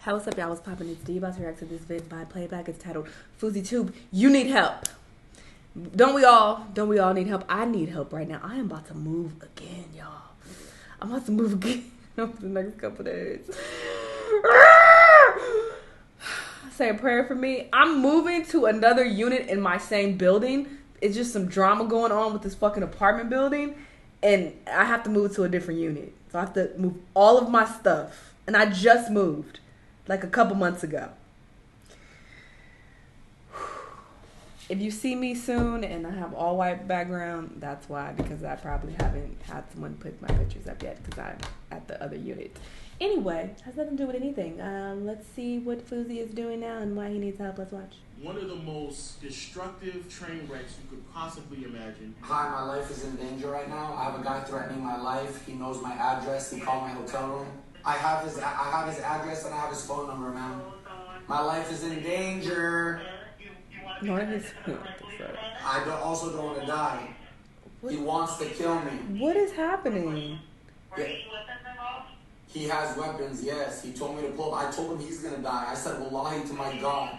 Hi, what's up, y'all? What's poppin'? It's D about to react to this vid by Playback. It's titled FOUSEYTUBE. You need help. Don't we all need help? I need help right now. I am about to move again, y'all. I'm about to move again over the next couple days. Say a prayer for me. I'm moving to another unit in my same building. It's just some drama going on with this fucking apartment building, and I have to move to a different unit. So I have to move all of my stuff. And I just moved like a couple months ago. If you see me soon and I have all white background, that's why, because I probably haven't had someone put my pictures up yet because I'm at the other unit. Anyway, has nothing to do with anything. Let's see what Fousey is doing now and why he needs help. Let's watch. One of the most destructive train wrecks you could possibly imagine. Hi, my life is in danger right now. I have a guy threatening my life. He knows my address. He called my hotel room. I have his address and I have his phone number, man. My life is in danger. I also don't want to die. What? He wants to kill me. What is happening? Yeah. He has weapons, yes. He told me to pull up. I told him he's going to die. I said, wallahi to my God.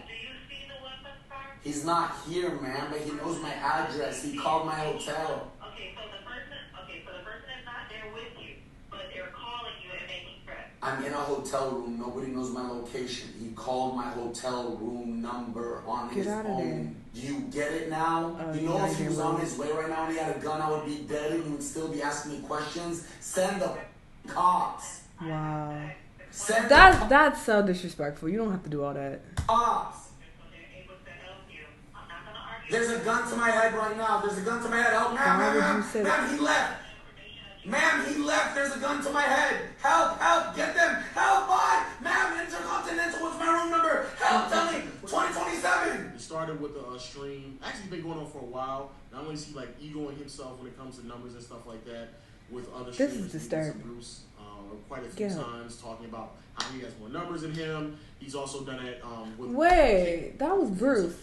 He's not here, man, but he knows my address. He called my hotel. Okay, so the person is not there with you, but they're calling you and making threats. I'm in a hotel room. Nobody knows my location. He called my hotel room number on his phone. Do you get it now? You know if he was on his way right now and he had a gun, I would be dead and he would still be asking me questions. Send the cops. Wow. That's so disrespectful. You don't have to do all that. Cops. There's a gun to my head right now. There's a gun to my head. Help, ma'am, he left. Ma'am, he left. There's a gun to my head. Help, get them. Help, bye. Ma'am, Intercontinental, what's my room number? Help, tell me. 2027. It started with a stream. Actually, it's been going on for a while. Not only is he like egoing himself when it comes to numbers and stuff like that with other streamers. This is disturbing. Bruce, quite a few times talking about how he has more numbers than him. He's also done it with... Wait, that was Bruce.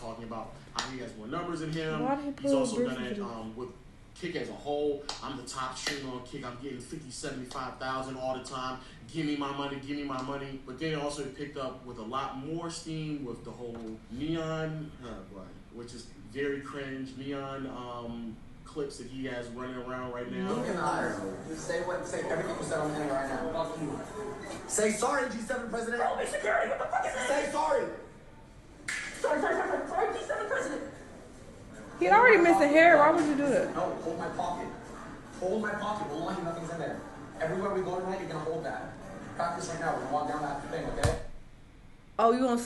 Talking about how he has more numbers than him. He's also done it with Kick as a whole. I'm the top streamer on Kick. I'm getting 50, 75,000 all the time. Give me my money, give me my money. But then also picked up with a lot more steam with the whole neon, which is very cringe, neon clips that he has running around right now. Say everything you said on the internet right now. Fuck you. Say sorry, G7 president. Oh, security, what the fuck is that? Say sorry. Sorry, G7 president. He already missing hair. Why would you do that? No, hold my pocket. Hold my pocket. Wallahi, nothing's in there. Everywhere we go tonight, you're gonna hold that. Practice right now. We're gonna walk down that thing, okay? Oh, you want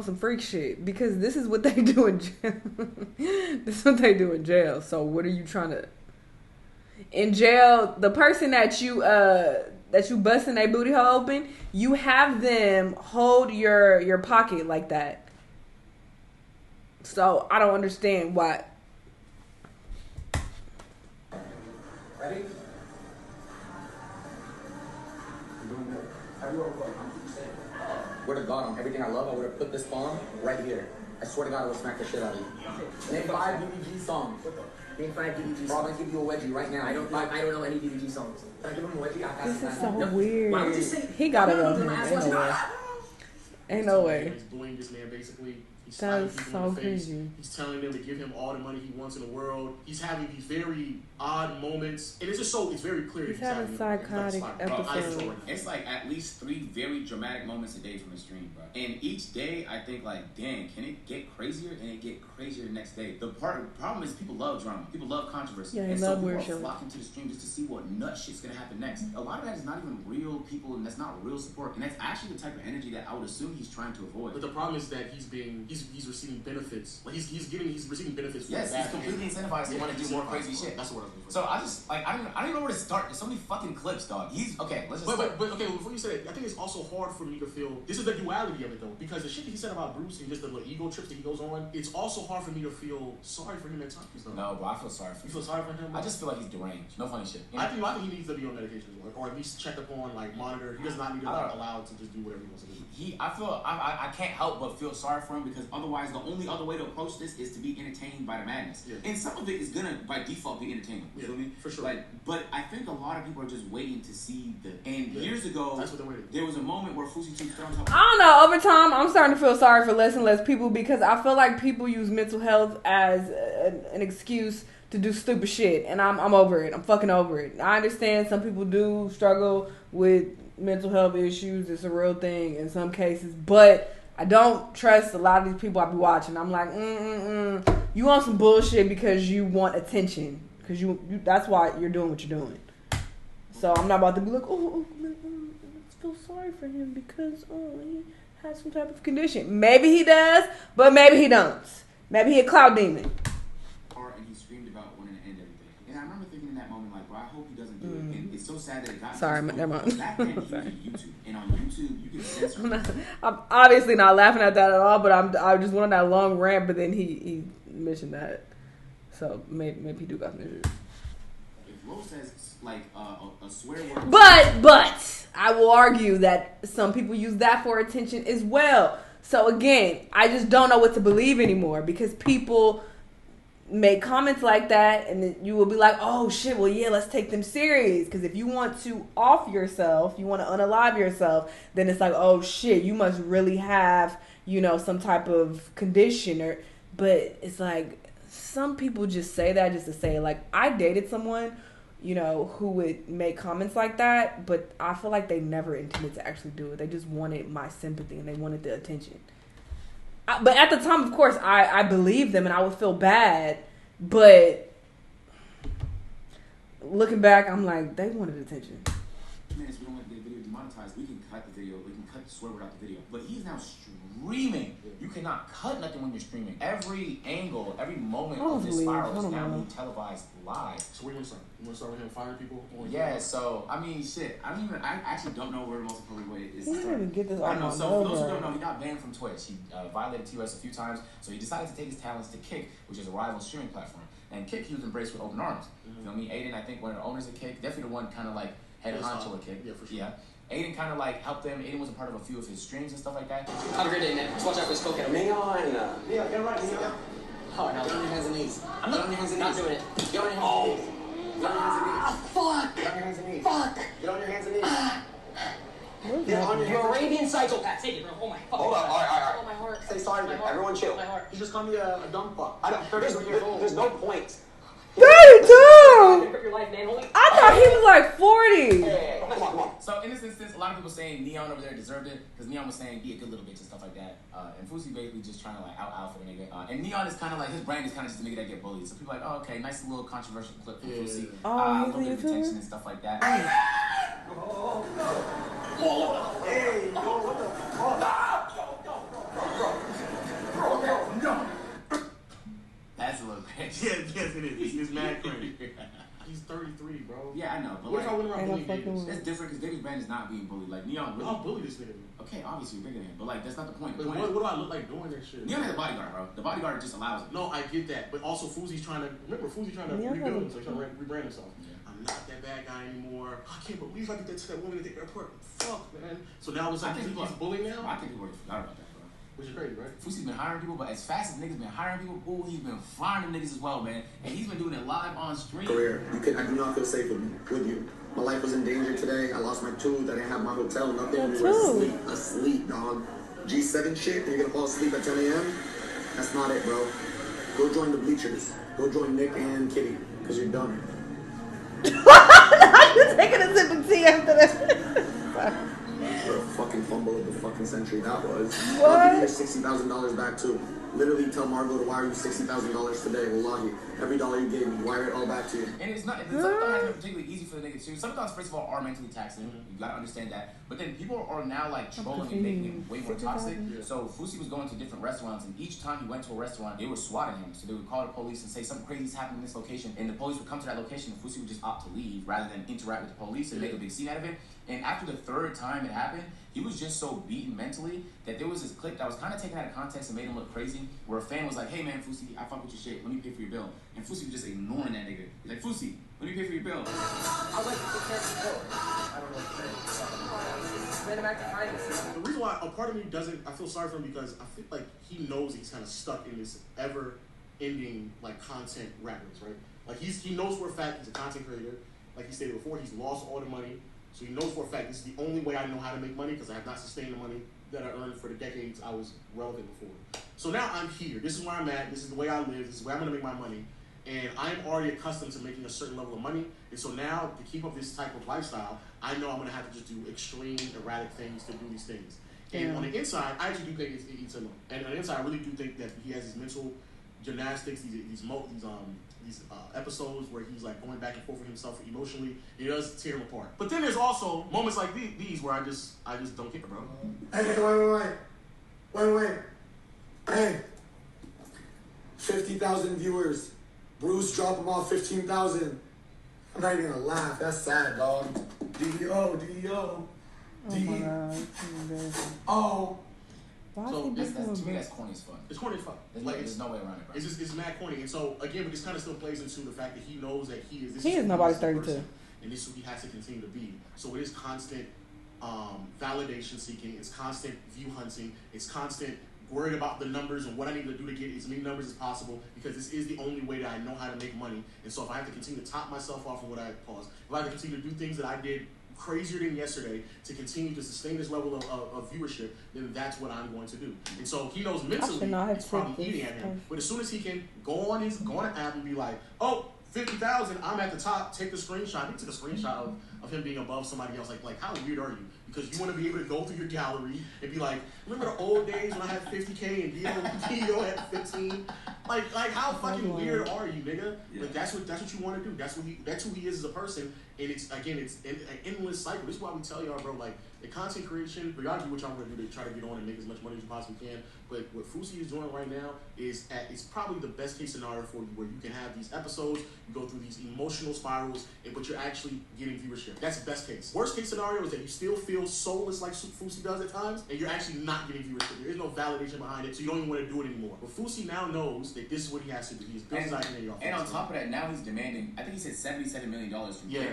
some freak shit? Because this is what they do in jail. This is what they do in jail. So what are you trying to? In jail, the person that you busting their booty hole open, you have them hold your pocket like that. So I don't understand why. Ready? I'm doing good. Everywhere we go, I'm saying. Swear to God, on everything I love, I would have put this bomb right here. I swear to God, I would smack the shit out of you. Name 5 DDG songs. Name 5 DDG songs. Bro, I'm gonna give you a wedgie right now. I don't know any DDG songs. Can I give him a wedgie? This is so weird. Why would you say? He got it on him. Ain't no way. He's bullying this man basically. That's so crazy. He's telling them to give him all the money he wants in the world. He's having these very odd moments, and it's just it's very clear. He's having psychotic episodes. It's like at least 3 very dramatic moments a day from the stream, bro. And each day, I think like, dang, can it get crazier? And it get crazier the next day. The problem is people love drama. People love controversy. Yeah, they and love so weird people shit. are flocking to the stream just to see what nut shit's gonna happen next. A lot of that is not even real people, and that's not real support. And that's actually the type of energy that I would assume he's trying to avoid. But the problem is that he's receiving benefits. Like he's receiving benefits. Yes, he's completely incentivized to want to do more crazy shit. That's what I was looking for. So I just like I don't know where to start. There's so many fucking clips, dog. He's okay. Let's just. But okay. Before you say that, I think it's also hard for me to feel. This is the duality of it though, because the shit that he said about Bruce and just the little ego trips that he goes on. It's also hard for me to feel sorry for him at times. Though. No, bro, I feel sorry for him. You feel sorry for him? I just feel like he's deranged. No funny shit. I think he needs to be on medication or at least checked upon, like monitored. He does not need to be allowed to just do whatever he wants to do. I can't help but feel sorry for him because otherwise the only other way to approach this is to be entertained by the madness. Yeah. And some of it is gonna by default be entertainment. You feel me? For sure. Like, but I think a lot of people are just waiting to see the. And years ago, that's what they're waiting. There was a moment where FOUSEYTUBE started talking. I don't know. Over time, I'm starting to feel sorry for less and less people because I feel like people use mental health as an excuse to do stupid shit, and I'm over it. I'm fucking over it. I understand some people do struggle with mental health issues. It's a real thing in some cases, but I don't trust a lot of these people I be watching. I'm like, you want some bullshit because you want attention, because you that's why you're doing what you're doing. So I'm not about to be like, let's feel sorry for him because he has some type of condition. Maybe he does, but maybe he don't. Maybe he a cloud demon. And he screamed about wanting to end everything. And I remember thinking in that moment, like, bro, I hope he doesn't do it. And it's so sad that it got. Sorry, never mind. Back then, he was on YouTube, and on YouTube, you can censor. I'm obviously not laughing at that at all, but I just went on that long rant. But then he mentioned that, so maybe he do got some issues. If Rose says like a swear word, but I will argue that some people use that for attention as well. So again, I just don't know what to believe anymore because people make comments like that, and then you will be like, oh shit, well yeah, let's take them serious. Because if you want to off yourself, you want to unalive yourself, then it's like, oh shit, you must really have, some type of condition. But it's like, some people just say that just to say it. Like, I dated someone, who would make comments like that, but I feel like they never intended to actually do it. They just wanted my sympathy and they wanted the attention. But at the time, of course, I believed them and I would feel bad. But looking back, I'm like, they wanted attention. Man, if we don't want the video demonetized, we can cut the video. We can cut the swear word out the video. But he's now streaming. You cannot cut nothing when you're streaming. Every angle, every moment of this spiral is now being televised live. So where you want to start? You want to start with him firing people? Yeah, so, I mean, shit. I actually don't know where the most appropriate way is. He didn't even get this I don't know. So, for those who don't know, he got banned from Twitch. He violated TOS a few times. So, he decided to take his talents to Kick, which is a rival streaming platform. And Kick, he was embraced with open arms. You know me? Aiden, I think, one of the owners of Kick, definitely the one kind of like head honcho of Kick. Yeah, for sure. Yeah. Aiden kind of like helped them. Aiden was a part of a few of his streams and stuff like that. Have a great day, man. Just watch out for his cocaine. Neon. Yeah, get right. Yeah. Oh, no. Get on your hands and knees. I'm not doing it. Not doing it. Get on your hands and knees. Get on your hands and knees. Fuck. Get on your hands and knees. Fuck. Get on your hands and knees. Get on your You're hands an Arabian psychopath. Take it, bro. Oh my fucking Hold up. All right. Oh, my heart. Say sorry, man. Everyone chill. My heart. He just called me a dumb fuck. I don't. There's no point. 32! Rip your life, man. Holy. I thought he was like 40. Hey, come on. So in this instance, a lot of people saying Neon over there deserved it because Neon was saying be a good little bitch and stuff like that. And Fousey basically just trying to like out for the nigga. And Neon is kind of like his brand is kind of just a nigga that get bullied. So people are like, oh okay, nice little controversial clip from Fousey. A little bit of attention and stuff like that. Hey, what the fuck? No. That's a little crazy. Yes, it is. It's mad crazy. He's 33, bro. Yeah, I know. But what if I went around bullying Davis? That's different because David's brand is not being bullied. Like Neon really. I'll bully this nigga. Okay, obviously you're bigger than him, but like that's not the point. But what do I look like doing that shit? Neon has a bodyguard, bro. The bodyguard just allows it. No, I get that, but also Fousey's trying to rebuild, so he's trying to rebrand himself. Yeah. I'm not that bad guy anymore. I can't believe I did that to that woman at the airport. Fuck, man. So now it's like he's bullying now. I think people already forgot about that. Which is crazy, right? Fousey's been hiring people, but as fast as niggas been hiring people, ooh, he's been firing them niggas as well, man. And he's been doing it live on stream. Career, I do not feel safe with you. My life was in danger today. I lost my tooth. I didn't have my hotel. Nothing. We were asleep, dog. G7 shit. And you're gonna fall asleep at 10 a.m. That's not it, bro. Go join the bleachers. Go join Nick and Kitty, cause you're done. I'm just taking a sip of tea after that. The fucking fumble of the fucking century that was. What? I'll give you $60,000 back too. Literally tell Margot to wire you $60,000 today. Wallahi. Every dollar you gave me, wire it all back to you. And it's not, sometimes it's not particularly easy for the nigga too. Sometimes, first of all, are mentally taxing. You gotta understand that. But then people are now like trolling and making it way more toxic. So Fousey was going to different restaurants, and each time he went to a restaurant, they were swatting him. So they would call the police and say something crazy's happening in this location, and the police would come to that location, and Fousey would just opt to leave rather than interact with the police and make a big scene out of it. And after the third time it happened, he was just so beaten mentally that there was this clip that was kind of taken out of context and made him look crazy, where a fan was like, hey man, Fousey, I fuck with your shit, let me pay for your bill. And Fousey was just ignoring that nigga. He's like, Fousey, let me pay for your bill. I like to take care of the bill. I don't know what to say. send it back to privacy. The reason why a part of me doesn't, I feel sorry for him because I feel like he knows he's kind of stuck in this ever-ending like content rat race, right? Like he knows for a fact he's a content creator. Like he stated before, he's lost all the money, so he knows for a fact this is the only way I know how to make money because I have not sustained the money that I earned for the decades I was relevant before. So now I'm here. This is where I'm at. This is the way I live. This is where I'm gonna make my money. And I'm already accustomed to making a certain level of money. And so now, to keep up this type of lifestyle, I know I'm going to have to just do extreme, erratic things to do these things. And on the inside, I actually do think it's a no. And on the inside, I really do think that he has these mental gymnastics, these episodes where he's like going back and forth with himself emotionally. It does tear him apart. But then there's also moments like these where I just don't care, bro. Hey, wait. Hey, 50,000 viewers. Bruce, drop them off 15,000. I'm not even gonna laugh. That's sad, dog. DEO. Oh my God. Oh. Why So is to me, that's corny as fuck. It's corny as fuck. There's no way around it, bro. It's mad corny. And so, again, but this kind of still plays into the fact that he knows that he is nobody's 32. Person, and this is who he has to continue to be. So it is constant validation seeking. It's constant view hunting. It's constant worried about the numbers and what I need to do to get as many numbers as possible because this is the only way that I know how to make money. And so if I have to continue to top myself off from what I paused, if I have to continue to do things that I did crazier than yesterday to continue to sustain this level of viewership, then that's what I'm going to do. And so he knows mentally it's probably eating at him. But as soon as he can go on an app and be like, oh, 50,000, I'm at the top, take the screenshot. He took a screenshot of him being above somebody else. Like how weird are you? Because you want to be able to go through your gallery and be like, remember the old days when I had 50K and Dio had 15? Like how fucking weird are you, nigga? Yeah. Like that's what you want to do. That's who he is as a person. And it's an endless cycle. This is why we tell y'all, bro, like the content creation, but y'all do what y'all want to do to try to get on and make as much money as you possibly can. But what Fousey is doing right now is probably the best case scenario for you, where you can have these episodes, you go through these emotional spirals, but you're actually getting viewership. That's the best case. Worst case scenario is that you still feel soulless like Fousey does at times, and you're actually not getting viewership. There is no validation behind it, so you don't even want to do it anymore. But Fousey now knows that this is what he has to do. He's built his identity off. And on top of that, now he's demanding, I think he said $77 million from Yeah.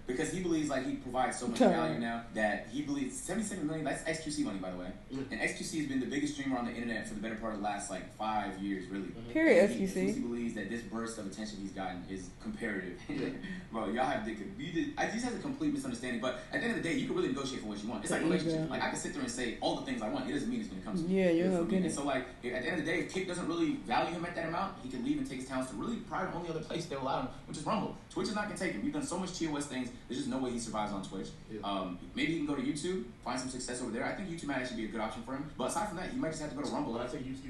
Because he believes like he provides so much value now that he believes $77 million, that's XQC money, by the way. And XQC has been the biggest streamer on the internet for the better part of the last like 5 years, really. Period, He XQC. believes that this burst of attention he's gotten is comparative. Bro, y'all have I just has a complete misunderstanding, but at the end of the day, you can really negotiate for what you want. It's like a relationship. Like I can sit there and say all the things I want. It doesn't mean it's gonna come to me. Yeah, you're not getting it. So like at the end of the day, if Kick doesn't really value him at that amount, he can leave and take his talents to really probably the only other place they'll allow him, which is Rumble. Twitch is not gonna take him. We've done so much TOS things. There's just no way he survives on Twitch. Maybe he can go to YouTube, find some success over there. I think YouTube might actually be a good option for him. But aside from that, he might just have to go to Rumble. But I think YouTube.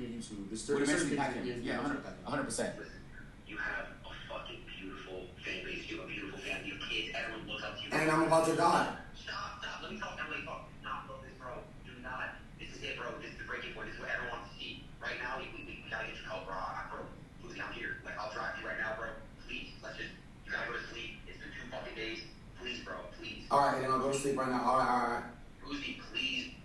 This would eventually pack him. Yeah, 100%. You have a fucking beautiful fan base. You have a beautiful family. You have kids. Everyone looks up to you. And I'm about to die. Stop. Let me talk. Not love this, bro. Do not. This is it, bro. This is the breaking point. This is what everyone wants to see. Right now, we gotta get your help, bro. Fousey, I'm here. Like, I'll drive you right now, bro. Please, you gotta go to sleep. It's been 2 fucking days. Please, bro. Please. Alright, then I'll go to sleep right now. Alright. Fousey, please.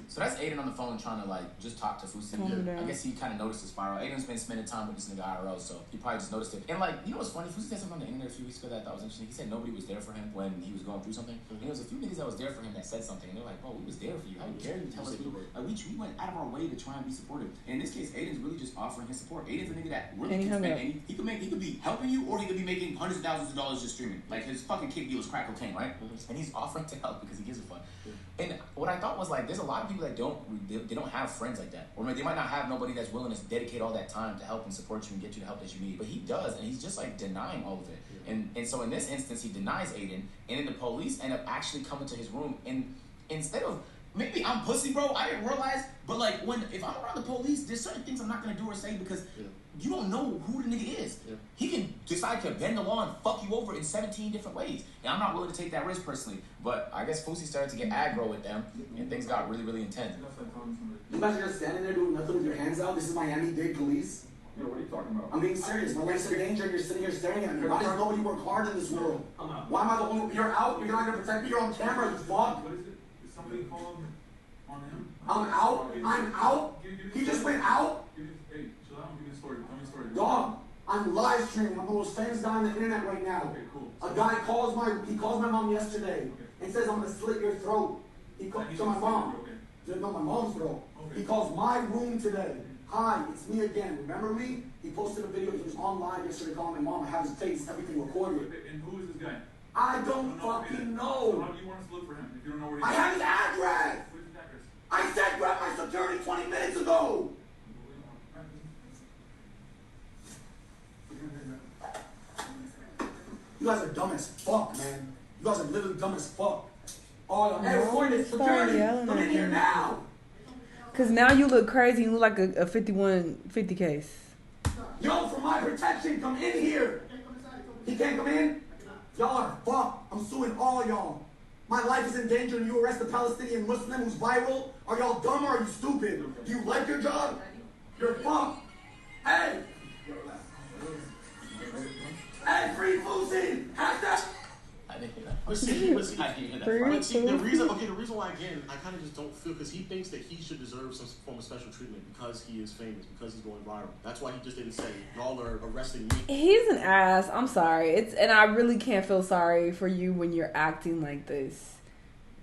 So that's Aiden on the phone trying to like just talk to Fousey. I guess he kind of noticed the spiral. Aiden's been spending time with this nigga IRL, so he probably just noticed it. And like, you know what's funny? Fousey said something on the internet a few weeks ago that I thought was interesting. He said nobody was there for him when he was going through something. And there was a few niggas that was there for him that said something. And they're like, bro, we was there for you. How dare you tell us we went out of our way to try and be supportive. And in this case, Aiden's really just offering his support. Aiden's a nigga that really can spend any. He could be helping you, or he could be making hundreds of thousands of dollars just streaming. Like his fucking Kick deal is crack cocaine, right? And he's offering to help because he gives a fuck. And what I thought was like, there's a lot of people that they don't have friends like that, or they might not have nobody that's willing to dedicate all that time to help and support you and get you the help that you need. But he does, and he's just like denying all of it. And so in this instance, he denies Aiden, and then the police end up actually coming to his room, and instead of maybe I'm pussy, bro, I didn't realize, but like if I'm around the police, there's certain things I'm not gonna do or say because you don't know who the nigga is. He can decide to bend the law and fuck you over in 17 different ways. And I'm not willing to take that risk personally. But I guess Fousey started to get aggro with them, and things got really, really intense. You guys are just standing there doing nothing with your hands out. This is Miami-Dade police. Yo, what are you talking about? I'm being serious. My life's in danger, and you're sitting here staring at me. Why does nobody work hard in this world? Why am I the only? You're out. You're not gonna protect me. You're on camera. You fuck. What is it? Is somebody calling on him? I'm out. I'm out. He just went out. Hey, chill out. Give me a story. Tell me a story. Dog, I'm live streaming. I'm the most famous guy on the internet right now. Okay, cool. A guy calls my mom yesterday and says I'm gonna slit your throat. He called to my mom. No, my mom's bro. He calls my room today. Hi, it's me again. Remember me? He posted a video. He was online yesterday calling my mom. I have his face, everything recorded. And who is this guy? I don't fucking know. So how do you want us to look for him if you don't know where he is? I have his address. Where's his address? I said grab my security 20 minutes ago. You guys are dumb as fuck, man. You guys are literally dumb as fuck. Oh, hey, recording this security. Come in here now. Cause now you look crazy. You look like a 5150 case. Yo, for my protection, come in here. He can't come in? Y'all are fucked. I'm suing all y'all. My life is in danger and you arrest a Palestinian Muslim who's viral? Are y'all dumb or are you stupid? Do you like your job? You're fucked. Hey! Hey, free Fousey! Hashtag! I didn't hear that. But see, the reason why, again, I kind of just don't feel, because he thinks that he should deserve some form of special treatment because he is famous, because he's going viral. That's why he just didn't say, y'all are arresting me. He's an ass. I'm sorry. And I really can't feel sorry for you when you're acting like this.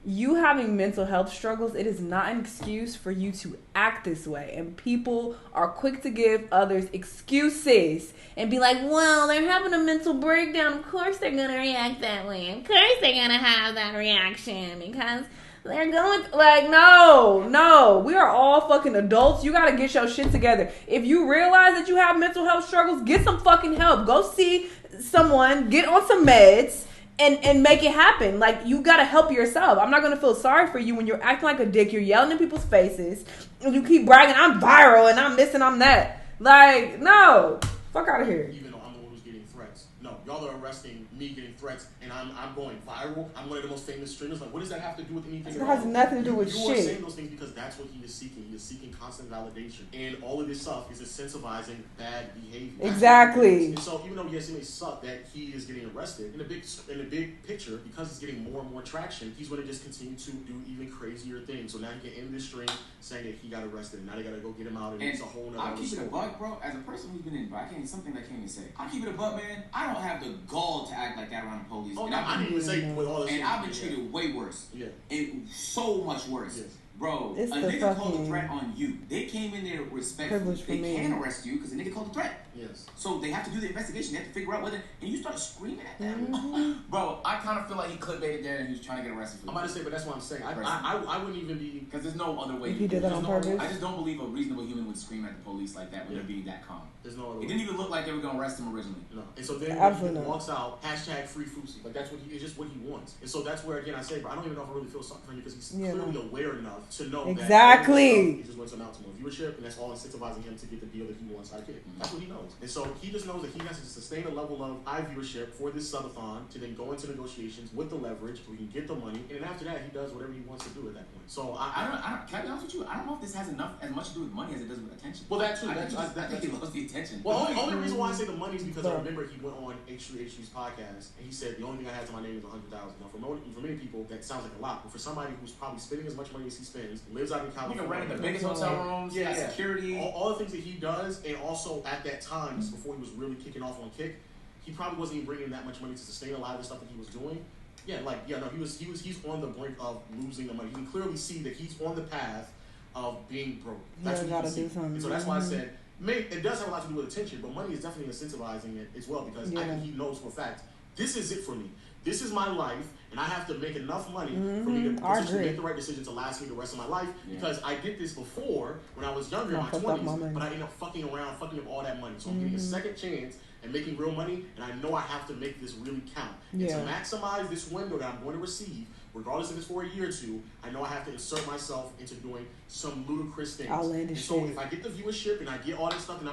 You having mental health struggles, it is not an excuse for you to act this way. And people are quick to give others excuses and be like, well, they're having a mental breakdown. Of course they're going to react that way. Of course they're going to have that reaction because they're going like, no. We are all fucking adults. You got to get your shit together. If you realize that you have mental health struggles, get some fucking help. Go see someone, get on some meds. And make it happen. Like, you gotta help yourself. I'm not gonna feel sorry for you when you're acting like a dick. You're yelling in people's faces. And you keep bragging, I'm viral and I'm this and I'm that. Like, no. Fuck out of here. Even though I'm the one who's getting threats. No, y'all are arresting me getting threats and I'm going viral. I'm one of the most famous streamers. Like, what does that have to do with anything? It has nothing to do with you shit. You are saying those things because that's what he is seeking. He is seeking constant validation. And all of this stuff is incentivizing bad behavior. Exactly. And so even though, yes, it may suck that he is getting arrested, in the big picture, because he's getting more and more traction, he's going to just continue to do even crazier things. So now he can end this stream saying that he got arrested and now they got to go get him out and it's a whole nother I'll keep it a buck, bro. As a person who's been in, bro, something I can't even say. I'll keep it a buck, man. I don't have the gall to act like that around the police. Oh, no, I didn't even say with all this. And I've been treated way worse. Yeah. And so much worse. Yes. Bro, It's a the nigga called a fucking threat on you. They came in there respectfully. They can arrest you because the nigga called a threat. Yes. So they have to do the investigation. They have to figure out whether. And you start screaming at them. Mm-hmm. Bro, I kind of feel like he clickbaited there and he was trying to get arrested for I'm about to say, but that's what I'm saying. I wouldn't even be... Because there's no other way. If he did that on purpose? I just don't believe a reasonable human would scream at the police like that when they're being that calm. There's no other way. It didn't even look like they were going to arrest him originally. No. And so then Absolutely he not. walks out, hashtag free Fousey. Like, that's what it's just what he wants. And so that's where, again, I say, bro, I don't even know if I really feel something for him because he's clearly aware enough to know exactly. He just wants to amount to more viewership, and that's all incentivizing him to get the deal that he wants out of it. That's what he knows. And so he just knows that he has to sustain a level of high viewership for this subathon to then go into negotiations with the leverage so he can get the money. And then after that, he does whatever he wants to do at that point. So I don't. Can I be honest with you? I don't know if this has as much to do with money as it does with attention. Well, that too. I think he loves the attention. Well, the only reason why I say the money is because I remember he went on H3H3's podcast and he said the only thing I had to my name is $100,000. Now, for many people, that sounds like a lot, but for somebody who's probably spending as much money as he spends, lives out in California, renting the biggest hotel rooms, security, all the things that he does, and also at that time, just before he was really kicking off on Kick, he probably wasn't even bringing that much money to sustain a lot of the stuff that he was doing. He's on the brink of losing the money. You can clearly see that he's on the path of being broke. That's what you can see. And so that's why I said, it does have a lot to do with attention, but money is definitely incentivizing it as well because he knows for a fact, this is it for me. This is my life, and I have to make enough money for me to make the right decision to last me the rest of my life. Because I did this before when I was younger in my 20s, but I ended up fucking around, fucking up all that money. So I'm getting a second chance and making real money, and I know I have to make this really count. And to maximize this window that I'm going to receive, regardless if it's for a year or two, I know I have to insert myself into doing some ludicrous things. Outlandish and so shit. if I get the viewership and I get all this stuff, and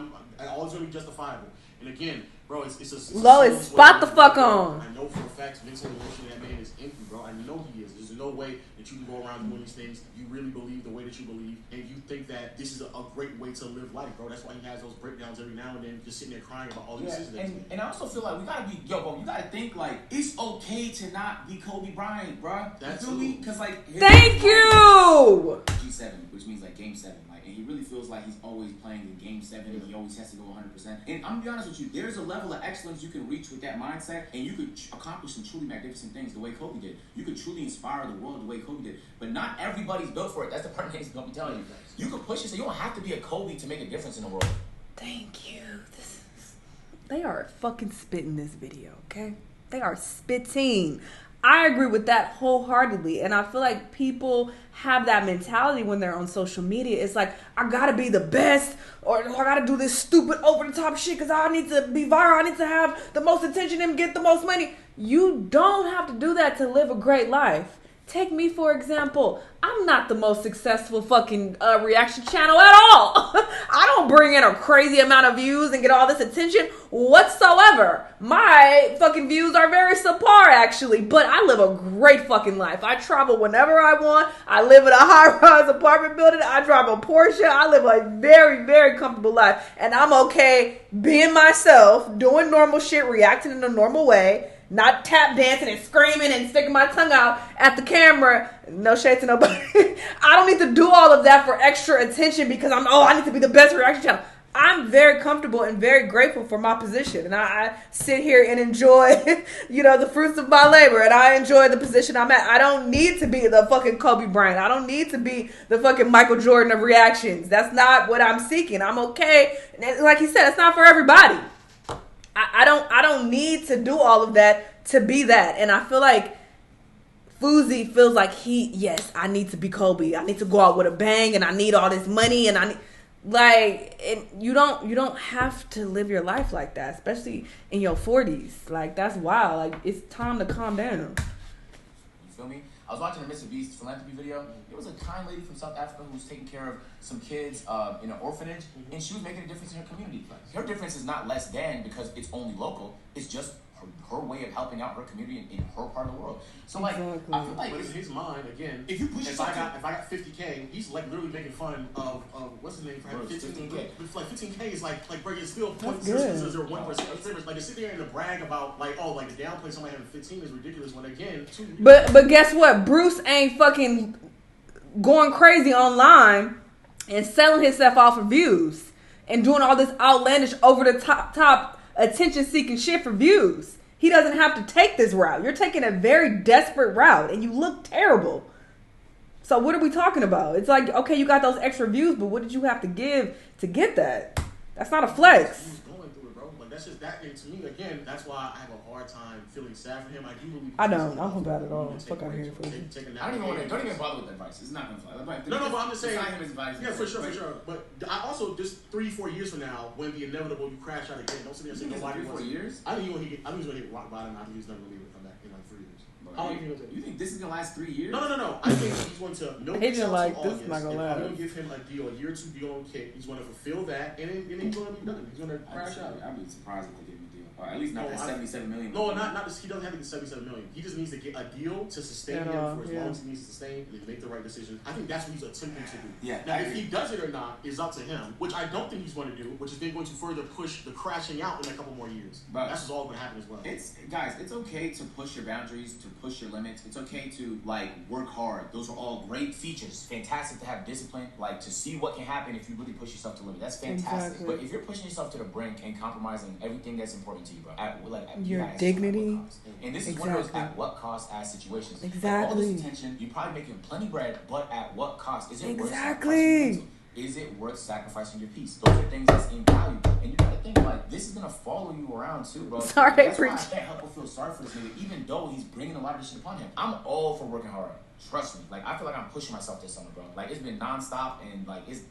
all is going to be justifiable. And again, bro, it's Lois, spot the fuck on. I know for a fact, mentally, emotionally, that man is empty, bro. I know he is. There's no way that you can go around doing these things. You really believe the way that you believe, and you think that this is a great way to live life, bro. That's why he has those breakdowns every now and then, just sitting there crying about all these decisions. And I also feel like we gotta be, bro, you gotta think like it's okay to not be Kobe Bryant, bro. That's you feel me? Because like, thank you. G7, which means like Game 7, like, and he really feels like he's always playing in Game 7, and he always has to go 100%. And I'm gonna be honest with you, there's a level level of excellence you can reach with that mindset, and you could accomplish some truly magnificent things the way Kobe did. You could truly inspire the world the way Kobe did. But not everybody's built for it. That's the part that gonna be telling you. You can push yourself. You don't have to be a Kobe to make a difference in the world. Thank you. They are fucking spitting this video, okay? They are spitting. I agree with that wholeheartedly. And I feel like people have that mentality when they're on social media. It's like, I gotta be the best, or I gotta do this stupid over-the-top shit because I need to be viral. I need to have the most attention and get the most money. You don't have to do that to live a great life. Take me, for example. I'm not the most successful fucking reaction channel at all. I don't bring in a crazy amount of views and get all this attention whatsoever. My fucking views are very subpar, actually. But I live a great fucking life. I travel whenever I want. I live in a high-rise apartment building. I drive a Porsche. I live a very, very comfortable life. And I'm okay being myself, doing normal shit, reacting in a normal way. Not tap dancing and screaming and sticking my tongue out at the camera. No shade to nobody. I don't need to do all of that for extra attention because I need to be the best reaction channel. I'm very comfortable and very grateful for my position. And I sit here and enjoy, the fruits of my labor. And I enjoy the position I'm at. I don't need to be the fucking Kobe Bryant. I don't need to be the fucking Michael Jordan of reactions. That's not what I'm seeking. I'm okay. And like he said, it's not for everybody. I don't need to do all of that to be that. And I feel like Fousey feels like I need to be Kobe. I need to go out with a bang and I need all this money and you don't have to live your life like that, especially in your 40s. Like, that's wild. Like, it's time to calm down. You feel me? I was watching a Mr. Beast philanthropy video. There was a kind lady from South Africa who was taking care of some kids in an orphanage, and she was making a difference in her community. Her difference is not less than because it's only local. It's just her way of helping out her community in her part of the world. So I feel like in his mind, again, if you push if I got 50K, he's like literally making fun of what's his name for having 15K. Like 15K is like breaking still 0.001%. Like to sit there and brag about to downplay somebody having 15 is ridiculous. When again, but guess what? Bruce ain't fucking going crazy online and selling himself off for views and doing all this outlandish over the top attention seeking shit for views. He doesn't have to take this route. You're taking a very desperate route and you look terrible. So what are we talking about? It's like, okay, you got those extra views, but what did you have to give to get that? That's not a flex. He's going through it, bro. Like, that's just that. And to me, again, that's why I have a hard time feeling sad for him. I do believe. I don't feel bad at all. Fuck out here. Don't even bother with the advice. It's not gonna fly. No, but I'm just saying. Advice, yeah, for sure. But I also just 3-4 years from now, when the inevitable you crash out again, don't sit there and say nobody wants. 3-4 years? I think he's gonna hit rock bottom. I think he's never gonna be able to come back in like 3 years. You think this is gonna last 3 years? No. I think he's going to milk himself like to this August. is not gonna and last. I'm gonna give him a deal, a year or 2 deal on Kick. He's gonna fulfill that, and then he's gonna be done. He's gonna crash out. I'd be surprised if they give him a deal. Or at least not that $77 million. No, not this. He doesn't have to get $77 million. He just needs to get a deal to sustain him for as long as he needs to sustain and make the right decision. I think that's what he's attempting to do. Yeah. Now, if he does it or not is up to him, which I don't think he's going to do, which is then going to further push the crashing out in a couple more years. But that's just all going to happen as well. It's okay to push your boundaries, to push your limits. It's okay to work hard. Those are all great features. Fantastic to have discipline, to see what can happen if you really push yourself to limit. That's fantastic. Exactly. But if you're pushing yourself to the brink and compromising everything that's important to you, bro, your dignity. And this is one of those at what cost as situations. Exactly. All this attention, you're probably making plenty bread, but at what cost? Is it worth sacrificing? Is it worth sacrificing your peace? Those are things that's in value. And you gotta think this is gonna follow you around too, bro. Sorry, that's why I can't help but feel sorry for this nigga, even though he's bringing a lot of this shit upon him. I'm all for working hard. Trust me. I feel like I'm pushing myself this summer, bro. It's been nonstop and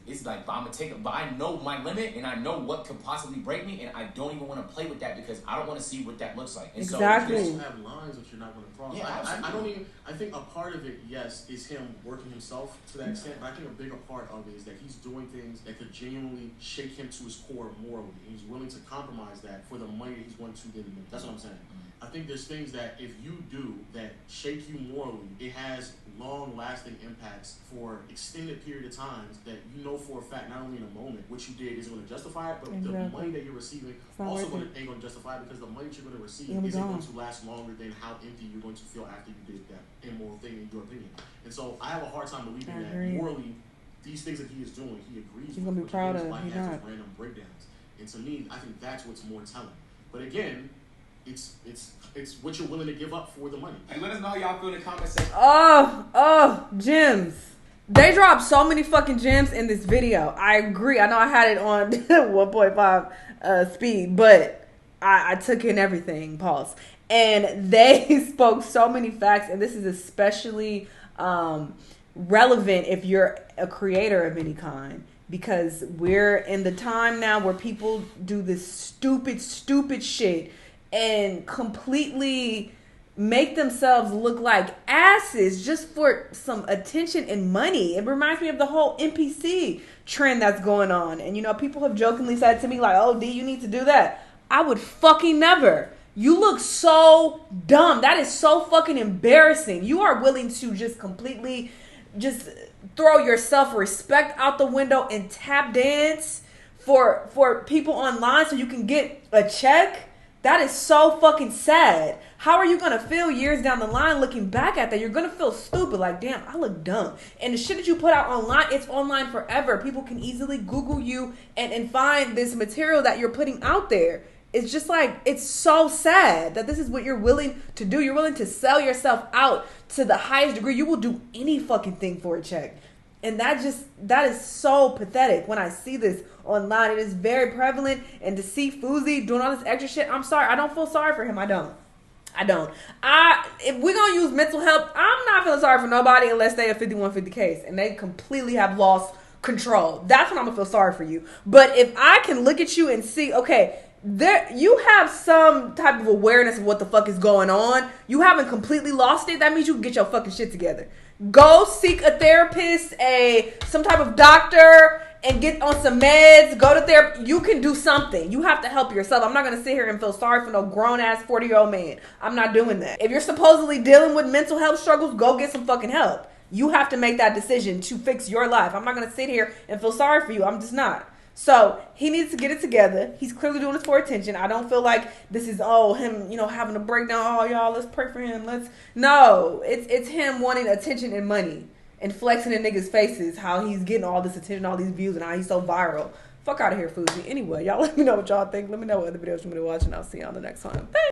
it's I'm gonna take it, but I know my limit and I know what could possibly break me, and I don't even want to play with that because I don't want to see what that looks like. And exactly. So you also have lines that you're not going to cross. Yeah, I think a part of it, yes, is him working himself to that extent, but I think a bigger part of it is that he's doing things that could genuinely shake him to his core morally. He's willing to compromise that for the money that he's going to get. That's what I'm saying. I think there's things that if you do that shake you morally, it has long-lasting impacts for extended period of times that you know for a fact, not only in a moment, what you did isn't going to justify it, but the money that you're receiving also ain't going to justify it because the money that you're going to receive isn't going to last longer than how empty you're going to feel after you did that immoral thing, in your opinion. And so I have a hard time believing that morally, these things that he is doing, he agrees with. He's going to be proud of it. He has those random breakdowns. And to me, I think that's what's more telling. But again, it's what you're willing to give up for the money. And let us know how y'all feel in the comment section. Oh, gems. They dropped so many fucking gems in this video. I agree. I know I had it on 1.5 speed, but I took in everything. Pause. And they spoke so many facts, and this is especially relevant if you're a creator of any kind, because we're in the time now where people do this stupid shit and completely make themselves look like asses just for some attention and money. It reminds me of the whole NPC trend that's going on. And, you know, people have jokingly said to me, like, oh, D, you need to do that. I would fucking never. You look so dumb. That is so fucking embarrassing. You are willing to just completely just throw your self-respect out the window and tap dance for people online so you can get a check? That is so fucking sad. How are you going to feel years down the line looking back at that? You're going to feel stupid. Like, damn, I look dumb. And the shit that you put out online, it's online forever. People can easily Google you and find this material that you're putting out there. It's just like, it's so sad that this is what you're willing to do. You're willing to sell yourself out to the highest degree. You will do any fucking thing for a check. And that is so pathetic. When I see this online, it is very prevalent. And to see Fousey doing all this extra shit, I'm sorry. I don't feel sorry for him. I don't. If we're going to use mental health, I'm not feeling sorry for nobody unless they a 5150 case and they completely have lost control. That's when I'm going to feel sorry for you. But if I can look at you and see, okay, you have some type of awareness of what the fuck is going on. You haven't completely lost it. That means you can get your fucking shit together. Go seek a therapist, some type of doctor, and get on some meds. Go to therapy. You can do something. You have to help yourself. I'm not going to sit here and feel sorry for no grown-ass 40-year-old man. I'm not doing that. If you're supposedly dealing with mental health struggles, go get some fucking help. You have to make that decision to fix your life. I'm not going to sit here and feel sorry for you. I'm just not. So he needs to get it together. He's clearly doing this for attention. I don't feel like this is him, having a breakdown. Oh, y'all, let's pray for him. No, it's him wanting attention and money and flexing in niggas' faces how he's getting all this attention, all these views, and how he's so viral. Fuck out of here, Fousey. Anyway, y'all let me know what y'all think. Let me know what other videos you want me to watch, and I'll see you on the next one. Thanks.